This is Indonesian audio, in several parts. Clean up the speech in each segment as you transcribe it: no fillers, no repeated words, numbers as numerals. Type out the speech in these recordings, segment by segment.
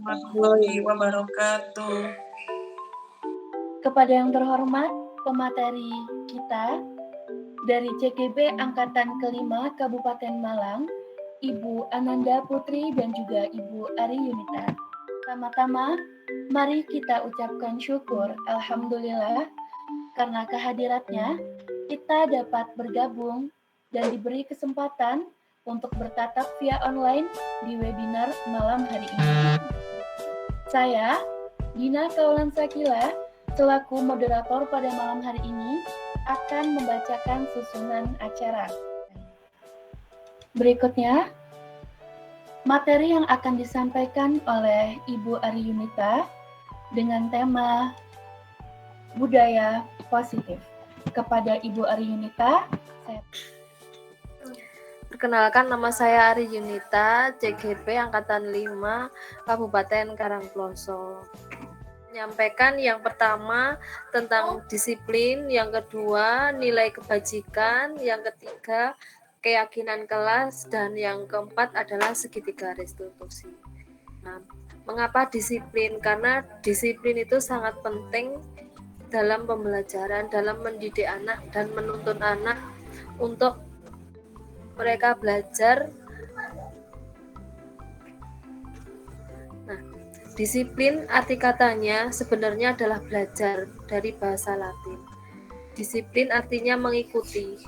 warahmatullahi wabarakatuh. Kepada yang terhormat pemateri kita dari CGB Angkatan Kelima Kabupaten Malang, Ibu Ananda Putri dan juga Ibu Ari Yunita. Pertama-tama, mari kita ucapkan syukur Alhamdulillah karena kehadiratnya kita dapat bergabung dan diberi kesempatan untuk bertatap via online di webinar malam hari ini. Saya, Dina Kaulan Sakila, selaku moderator pada malam hari ini, akan membacakan susunan acara. Berikutnya, materi yang akan disampaikan oleh Ibu Ari Yunita dengan tema budaya positif. Kepada Ibu Ari Yunita, saya... Perkenalkan, nama saya Ari Yunita, CGP Angkatan 5, Kabupaten Karangploso. Menyampaikan yang pertama tentang disiplin, yang kedua nilai kebajikan, yang ketiga keyakinan kelas, dan yang keempat adalah segitiga restitusi. Nah, mengapa disiplin? Karena disiplin itu sangat penting dalam pembelajaran, dalam mendidik anak dan menuntun anak untuk mereka belajar. Nah, disiplin arti katanya sebenarnya adalah belajar dari bahasa Latin. Disiplin artinya mengikuti.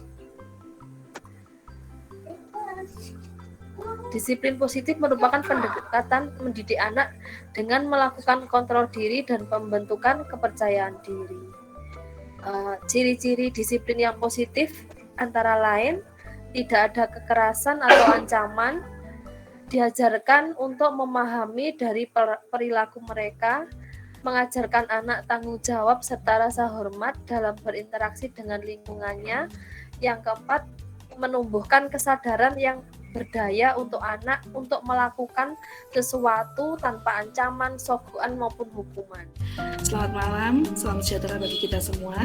Disiplin positif merupakan pendekatan mendidik anak dengan melakukan kontrol diri dan pembentukan kepercayaan diri. Ciri-ciri disiplin yang positif antara lain tidak ada kekerasan atau ancaman, diajarkan untuk memahami dari perilaku mereka, mengajarkan anak tanggung jawab serta rasa hormat dalam berinteraksi dengan lingkungannya. Yang keempat, menumbuhkan kesadaran yang berdaya untuk anak untuk melakukan sesuatu tanpa ancaman, sogokan maupun hukuman. Selamat malam, salam sejahtera bagi kita semua.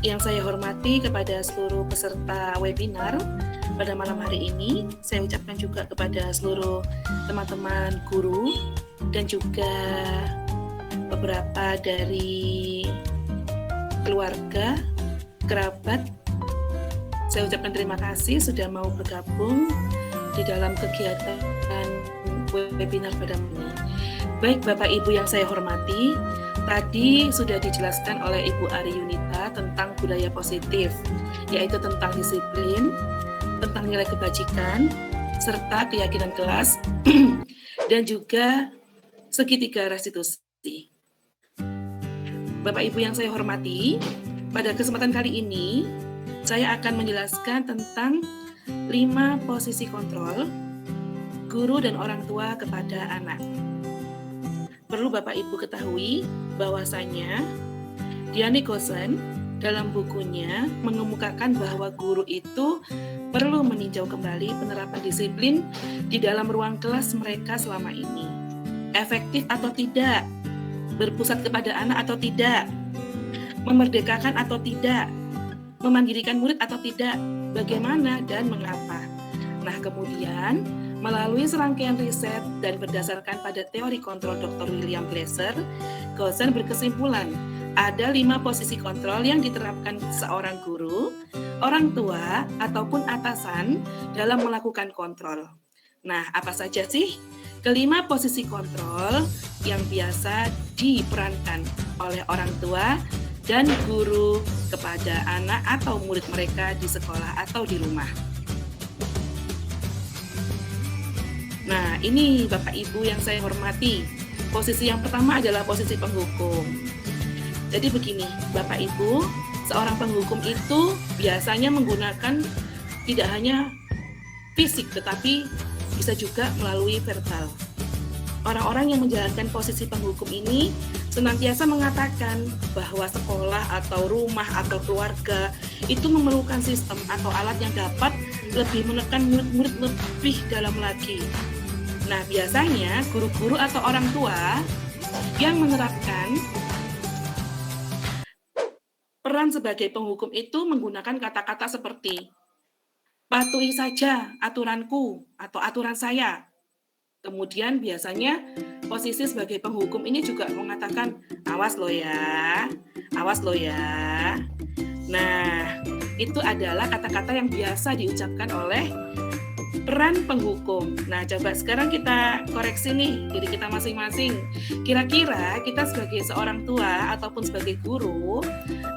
Yang saya hormati kepada seluruh peserta webinar pada malam hari ini, saya ucapkan juga kepada seluruh teman-teman guru dan juga beberapa dari keluarga, kerabat. Saya ucapkan terima kasih sudah mau bergabung di dalam kegiatan webinar pada malam ini. Baik Bapak Ibu yang saya hormati, tadi sudah dijelaskan oleh Ibu Ari Yunita tentang budaya positif, yaitu tentang disiplin, tentang nilai kebajikan, serta keyakinan kelas, dan juga segitiga restitusi. Bapak Ibu yang saya hormati, pada kesempatan kali ini, saya akan menjelaskan tentang 5 posisi kontrol guru dan orang tua kepada anak. Perlu Bapak Ibu ketahui bahwasanya Diane Goosen dalam bukunya mengemukakan bahwa guru itu perlu meninjau kembali penerapan disiplin di dalam ruang kelas mereka selama ini. Efektif atau tidak, berpusat kepada anak atau tidak, memerdekakan atau tidak, memandirikan murid atau tidak, bagaimana dan mengapa. Nah, kemudian melalui serangkaian riset dan berdasarkan pada teori kontrol Dr. William Glasser, Goosen berkesimpulan ada 5 posisi kontrol yang diterapkan seorang guru, orang tua, ataupun atasan dalam melakukan kontrol. Nah, apa saja sih kelima posisi kontrol yang biasa diperankan oleh orang tua dan guru kepada anak atau murid mereka di sekolah atau di rumah? Nah, ini Bapak Ibu yang saya hormati. Posisi yang pertama adalah posisi penghukum. Jadi begini, Bapak Ibu, seorang penghukum itu biasanya menggunakan tidak hanya fisik, tetapi bisa juga melalui verbal. Orang-orang yang menjalankan posisi penghukum ini senantiasa mengatakan bahwa sekolah atau rumah atau keluarga itu memerlukan sistem atau alat yang dapat lebih menekan murid-murid lebih dalam lagi. Nah, biasanya guru-guru atau orang tua yang menerapkan peran sebagai penghukum itu menggunakan kata-kata seperti patuhi saja aturanku atau aturan saya. Kemudian biasanya posisi sebagai penghukum ini juga mengatakan, awas lo ya, awas lo ya. Nah, itu adalah kata-kata yang biasa diucapkan oleh peran penghukum. Nah, coba sekarang kita koreksi nih diri kita masing-masing. Kira-kira kita sebagai seorang tua ataupun sebagai guru,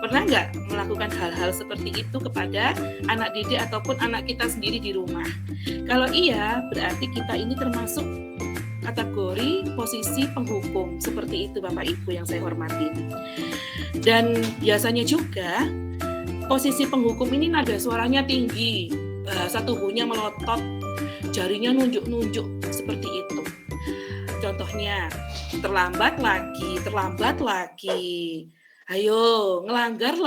pernah nggak melakukan hal-hal seperti itu kepada anak didik ataupun anak kita sendiri di rumah? Kalau iya, berarti kita ini termasuk kategori posisi penghukum. Seperti itu Bapak Ibu yang saya hormati. Dan biasanya juga posisi penghukum ini nada suaranya tinggi, bahasa tubuhnya melotot, jarinya nunjuk-nunjuk seperti itu. Contohnya, terlambat lagi. Ayo, ngelanggar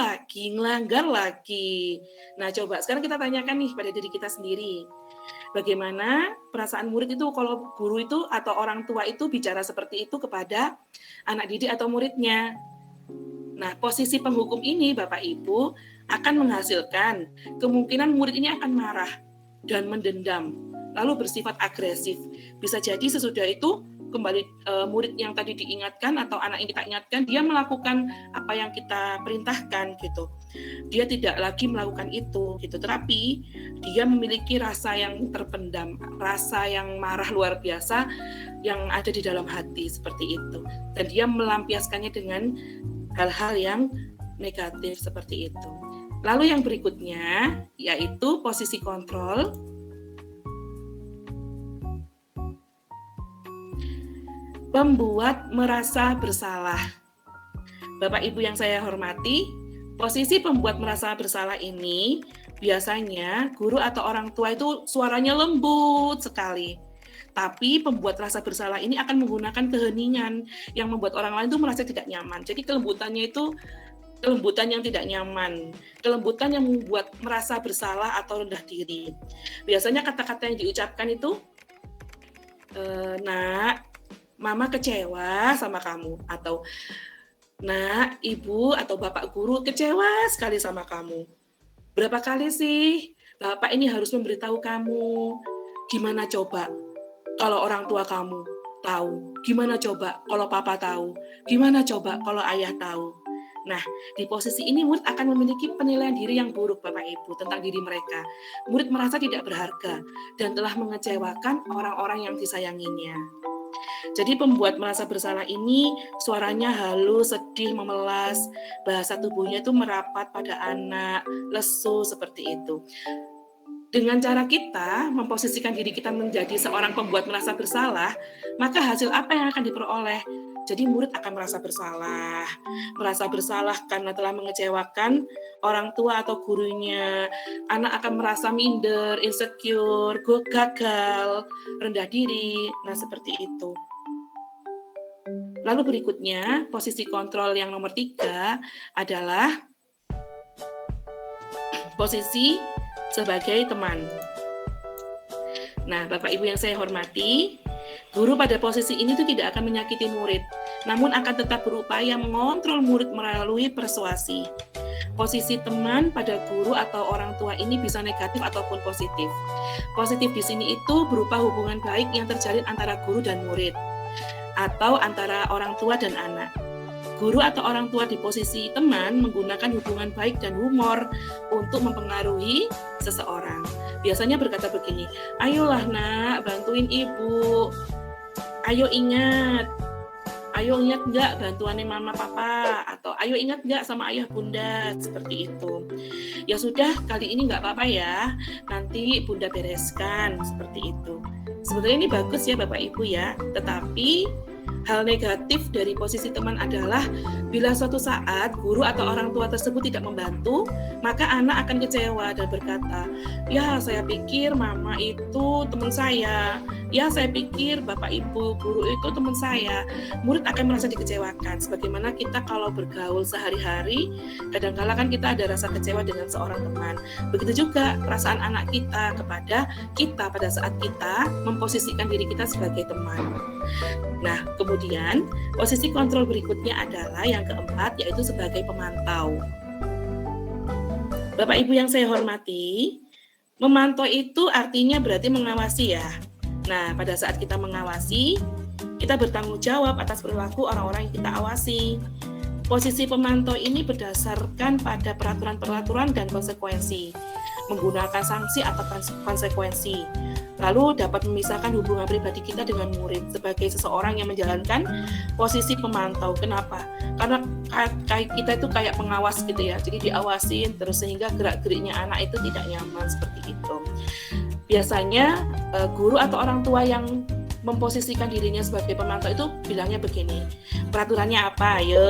lagi. Nah, coba sekarang kita tanyakan nih pada diri kita sendiri. Bagaimana perasaan murid itu kalau guru itu atau orang tua itu bicara seperti itu kepada anak didik atau muridnya? Nah, posisi penghukum ini Bapak Ibu akan menghasilkan kemungkinan murid ini akan marah dan mendendam, lalu bersifat agresif. Bisa jadi sesudah itu kembali murid yang tadi diingatkan atau anak yang kita ingatkan, dia melakukan apa yang kita perintahkan gitu. Dia tidak lagi melakukan itu gitu, tetapi dia memiliki rasa yang terpendam, rasa yang marah luar biasa yang ada di dalam hati seperti itu. Dan dia melampiaskannya dengan hal-hal yang negatif seperti itu. Lalu yang berikutnya yaitu posisi kontrol. Membuat merasa bersalah. Bapak Ibu yang saya hormati, posisi pembuat merasa bersalah ini biasanya guru atau orang tua itu suaranya lembut sekali. Tapi pembuat rasa bersalah ini akan menggunakan keheningan yang membuat orang lain itu merasa tidak nyaman. Jadi kelembutannya itu kelembutan yang tidak nyaman, kelembutan yang membuat merasa bersalah atau rendah diri. Biasanya kata-kata yang diucapkan itu, nak, mama kecewa sama kamu, atau nak, ibu atau bapak guru kecewa sekali sama kamu. Berapa kali sih bapak ini harus memberitahu kamu? Gimana coba kalau orang tua kamu tahu? Gimana coba kalau papa tahu? Gimana coba kalau ayah tahu? Nah, di posisi ini murid akan memiliki penilaian diri yang buruk Bapak Ibu tentang diri mereka. Murid merasa tidak berharga dan telah mengecewakan orang-orang yang disayanginya. Jadi pembuat merasa bersalah ini suaranya halus, sedih, memelas, bahasa tubuhnya itu merapat pada anak, lesu seperti itu. Dengan cara kita memposisikan diri kita menjadi seorang pembuat merasa bersalah, maka hasil apa yang akan diperoleh? Jadi murid akan merasa bersalah karena telah mengecewakan orang tua atau gurunya. Anak akan merasa minder, insecure, gagal, rendah diri. Nah, seperti itu. Lalu berikutnya, posisi kontrol yang nomor 3 adalah posisi sebagai teman. Nah, Bapak Ibu yang saya hormati, guru pada posisi ini tuh tidak akan menyakiti murid, namun akan tetap berupaya mengontrol murid melalui persuasi. Posisi teman pada guru atau orang tua ini bisa negatif ataupun positif. Positif di sini itu berupa hubungan baik yang terjalin antara guru dan murid, atau antara orang tua dan anak. Guru atau orang tua di posisi teman menggunakan hubungan baik dan humor untuk mempengaruhi seseorang. Biasanya berkata begini, ayolah nak, bantuin ibu. Ayo ingat nggak bantuannya mama papa, atau ayo ingat nggak sama ayah bunda, seperti itu. Ya sudah, kali ini nggak apa-apa ya, nanti bunda bereskan, seperti itu. Sebetulnya ini bagus ya Bapak Ibu ya, tetapi hal negatif dari posisi teman adalah bila suatu saat guru atau orang tua tersebut tidak membantu, maka anak akan kecewa dan berkata, ya saya pikir mama itu teman saya, ya saya pikir bapak ibu guru itu teman saya. Murid akan merasa dikecewakan. Sebagaimana kita kalau bergaul sehari-hari, kadang-kala kan kita ada rasa kecewa dengan seorang teman. Begitu juga perasaan anak kita kepada kita pada saat kita memposisikan diri kita sebagai teman. Nah, kemudian posisi kontrol berikutnya adalah yang keempat, yaitu sebagai pemantau. Bapak Ibu yang saya hormati, memantau itu artinya berarti mengawasi ya. Nah, pada saat kita mengawasi, kita bertanggung jawab atas perilaku orang-orang yang kita awasi. Posisi pemantau ini berdasarkan pada peraturan-peraturan dan konsekuensi, menggunakan sanksi atau konsekuensi. Lalu dapat memisahkan hubungan pribadi kita dengan murid sebagai seseorang yang menjalankan posisi pemantau. Kenapa? Karena kita itu kayak pengawas gitu ya, jadi diawasin terus sehingga gerak-geriknya anak itu tidak nyaman seperti itu. Biasanya guru atau orang tua yang memposisikan dirinya sebagai pemantau itu bilangnya begini, peraturannya apa? Ayo,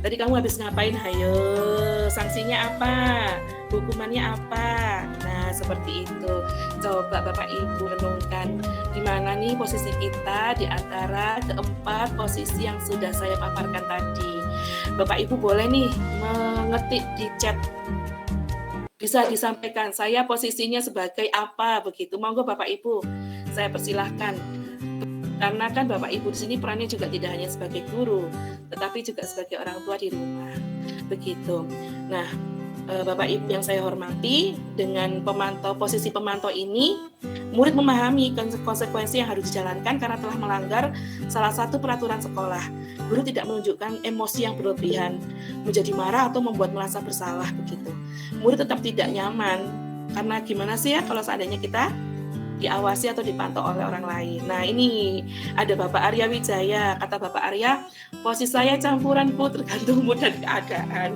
tadi kamu habis ngapain? Ayo, sanksinya apa? Hukumannya apa? Nah, seperti itu. Coba Bapak Ibu renungkan di mana nih posisi kita di antara keempat posisi yang sudah saya paparkan tadi. Bapak Ibu boleh nih mengetik di chat, bisa disampaikan saya posisinya sebagai apa begitu. Monggo Bapak Ibu, saya persilahkan. Karena kan Bapak Ibu di sini perannya juga tidak hanya sebagai guru, tetapi juga sebagai orang tua di rumah. Begitu. Nah, Bapak Ibu yang saya hormati, dengan posisi pemantau ini, murid memahami konsekuensi yang harus dijalankan karena telah melanggar salah satu peraturan sekolah. Guru tidak menunjukkan emosi yang berlebihan, menjadi marah atau membuat merasa bersalah begitu. Murid tetap tidak nyaman, karena gimana sih ya kalau seandainya kita diawasi atau dipantau oleh orang lain. Nah, ini ada Bapak Arya Wijaya. Kata Bapak Arya, posisi saya campuran Bu, tergantung mood dan keadaan.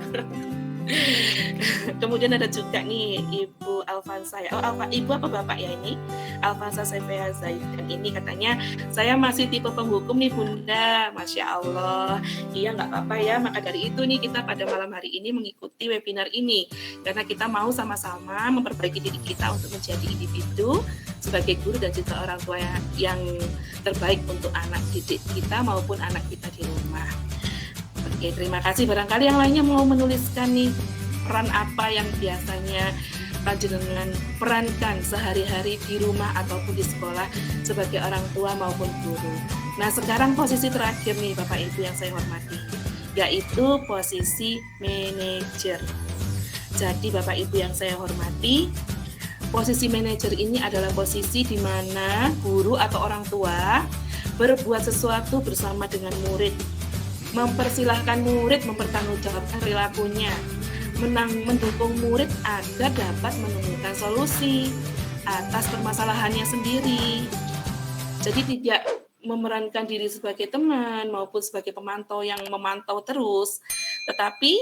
Kemudian ada juga nih Ibu Alfansa ya. Ibu apa Bapak ya ini? Alfansa Sefea Zaidan ini katanya, saya masih tipe penghukum nih Bunda. Masya Allah. Iya nggak apa-apa ya. Maka dari itu nih kita pada malam hari ini mengikuti webinar ini. Karena kita mau sama-sama memperbaiki diri kita untuk menjadi individu sebagai guru dan juga orang tua yang terbaik untuk anak didik kita maupun anak kita di rumah. Oke, terima kasih. Barangkali yang lainnya mau menuliskan nih peran apa yang biasanya panjenengan perankan sehari-hari di rumah ataupun di sekolah sebagai orang tua maupun guru. Nah, sekarang posisi terakhir nih Bapak Ibu yang saya hormati, yaitu posisi manajer. Jadi Bapak Ibu yang saya hormati, posisi manajer ini adalah posisi di mana guru atau orang tua berbuat sesuatu bersama dengan murid, mempersilahkan murid mempertanggungjawabkan perilakunya, mendukung murid agar dapat menemukan solusi atas permasalahannya sendiri. Jadi tidak memerankan diri sebagai teman maupun sebagai pemantau yang memantau terus, tetapi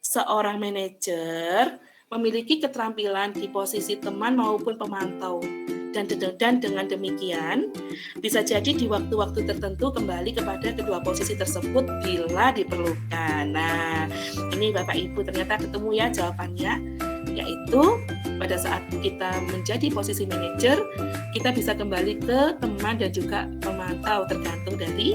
seorang manajer memiliki keterampilan di posisi teman maupun pemantau. Dan dengan demikian, bisa jadi di waktu-waktu tertentu kembali kepada kedua posisi tersebut bila diperlukan. Nah, ini Bapak Ibu ternyata ketemu ya jawabannya, yaitu pada saat kita menjadi posisi manajer, kita bisa kembali ke teman dan juga pemantau tergantung dari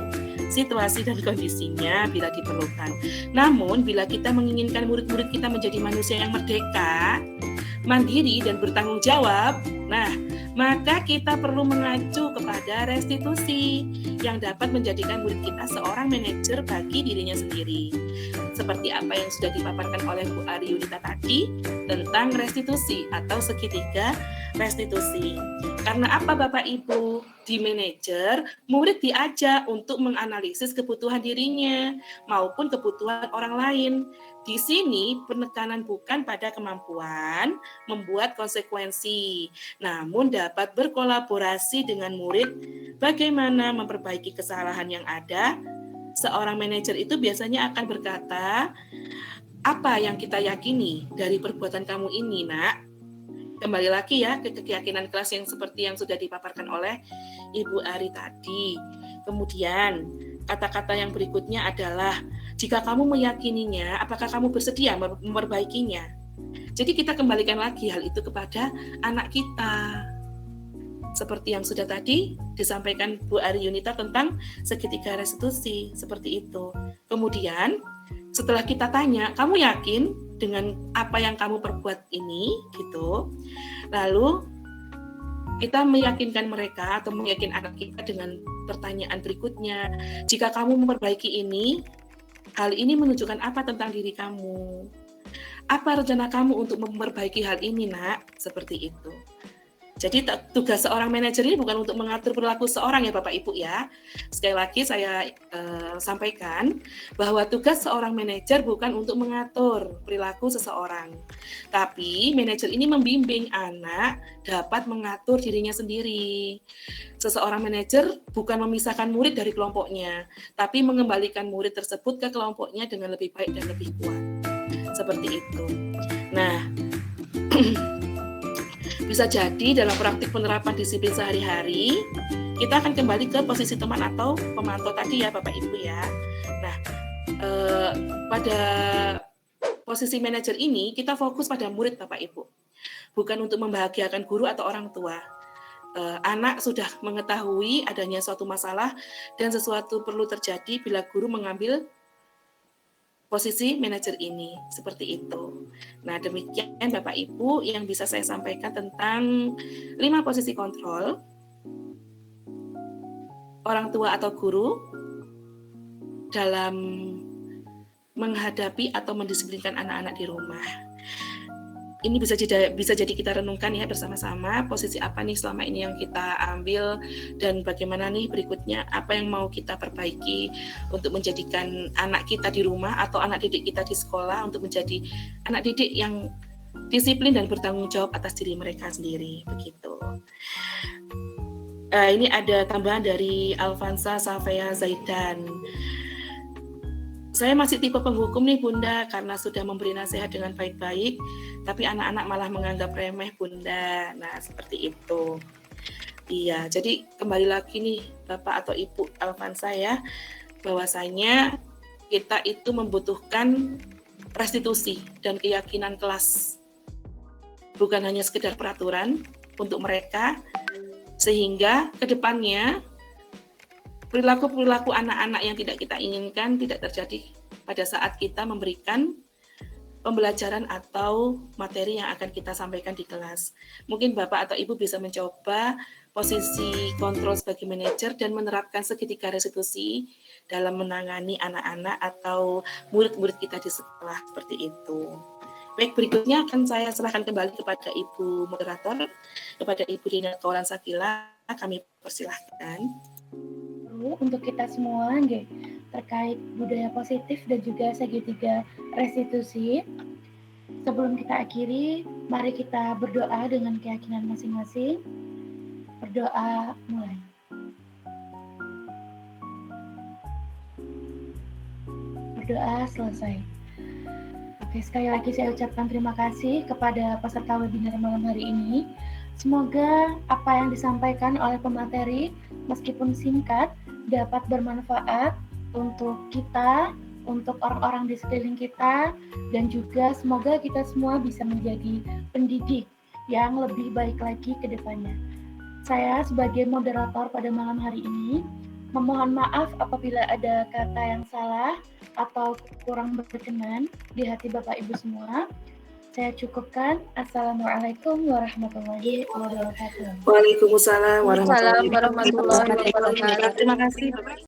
situasi dan kondisinya bila diperlukan. Namun, bila kita menginginkan murid-murid kita menjadi manusia yang merdeka, mandiri dan bertanggung jawab, nah, maka kita perlu mengacu kepada restitusi yang dapat menjadikan murid kita seorang manajer bagi dirinya sendiri. Seperti apa yang sudah dipaparkan oleh Bu Ari Yunita tadi tentang restitusi atau segitiga restitusi. Karena apa Bapak Ibu? Di manajer, murid diajak untuk menganalisis kebutuhan dirinya maupun kebutuhan orang lain. Di sini penekanan bukan pada kemampuan membuat konsekuensi, namun dapat berkolaborasi dengan murid bagaimana memperbaiki kesalahan yang ada. Seorang manajer itu biasanya akan berkata, apa yang kita yakini dari perbuatan kamu ini, nak? Kembali lagi ya ke keyakinan kelas yang seperti yang sudah dipaparkan oleh Ibu Ari tadi. Kemudian kata-kata yang berikutnya adalah, jika kamu meyakininya, apakah kamu bersedia memperbaikinya? Jadi kita kembalikan lagi hal itu kepada anak kita. Seperti yang sudah tadi disampaikan Bu Ari Yunita tentang segitiga restitusi, seperti itu. Kemudian setelah kita tanya, kamu yakin dengan apa yang kamu perbuat ini, gitu. Lalu kita meyakinkan mereka atau meyakinkan anak kita dengan pertanyaan berikutnya, jika kamu memperbaiki ini, hal ini menunjukkan apa tentang diri kamu? Apa rencana kamu untuk memperbaiki hal ini, nak? Seperti itu. Jadi tugas seorang manajer ini bukan untuk mengatur perilaku seorang ya Bapak Ibu ya. Sekali lagi saya sampaikan bahwa tugas seorang manajer bukan untuk mengatur perilaku seseorang. Tapi manajer ini membimbing anak dapat mengatur dirinya sendiri. Seseorang manajer bukan memisahkan murid dari kelompoknya, tapi mengembalikan murid tersebut ke kelompoknya dengan lebih baik dan lebih kuat. Seperti itu. Nah, bisa jadi dalam praktik penerapan disiplin sehari-hari, kita akan kembali ke posisi teman atau pemantau tadi ya Bapak Ibu ya. Nah, pada posisi manajer ini, kita fokus pada murid Bapak Ibu. Bukan untuk membahagiakan guru atau orang tua. Anak sudah mengetahui adanya suatu masalah dan sesuatu perlu terjadi bila guru mengambil posisi manajer ini, seperti itu. Nah, demikian Bapak Ibu yang bisa saya sampaikan tentang 5 posisi kontrol orang tua atau guru dalam menghadapi atau mendisiplinkan anak-anak di rumah. Ini bisa jadi kita renungkan ya bersama-sama, posisi apa nih selama ini yang kita ambil dan bagaimana nih berikutnya apa yang mau kita perbaiki untuk menjadikan anak kita di rumah atau anak didik kita di sekolah untuk menjadi anak didik yang disiplin dan bertanggung jawab atas diri mereka sendiri, begitu. Ini ada tambahan dari Alfansa Safea Zaidan. Saya masih tipe penghukum nih Bunda, karena sudah memberi nasihat dengan baik-baik, tapi anak-anak malah menganggap remeh Bunda. Nah, seperti itu. Iya, jadi kembali lagi nih Bapak atau Ibu Alfansa ya, bahwasanya kita itu membutuhkan restitusi dan keyakinan kelas. Bukan hanya sekedar peraturan untuk mereka, sehingga ke depannya perilaku-perilaku anak-anak yang tidak kita inginkan tidak terjadi pada saat kita memberikan pembelajaran atau materi yang akan kita sampaikan di kelas. Mungkin Bapak atau Ibu bisa mencoba posisi kontrol sebagai manajer dan menerapkan segitiga restitusi dalam menangani anak-anak atau murid-murid kita di sekolah, seperti itu. Baik, berikutnya akan saya serahkan kembali kepada Ibu moderator, kepada Ibu Dina Kaulan Sakila, kami persilahkan. Untuk kita semua terkait budaya positif dan juga segitiga restitusi. Sebelum kita akhiri, mari kita berdoa dengan keyakinan masing-masing. Berdoa mulai. Berdoa selesai. Oke, sekali lagi saya ucapkan terima kasih kepada peserta webinar malam hari ini. Semoga apa yang disampaikan oleh pemateri, meskipun singkat, dapat bermanfaat untuk kita, untuk orang-orang di sekeliling kita, dan juga semoga kita semua bisa menjadi pendidik yang lebih baik lagi ke depannya. Saya sebagai moderator pada malam hari ini, memohon maaf apabila ada kata yang salah atau kurang berkenan di hati Bapak Ibu semua. Saya cukupkan. Assalamualaikum warahmatullahi wabarakatuh. Waalaikumsalam warahmatullahi Warahmatullahi wabarakatuh. Terima kasih Bapak.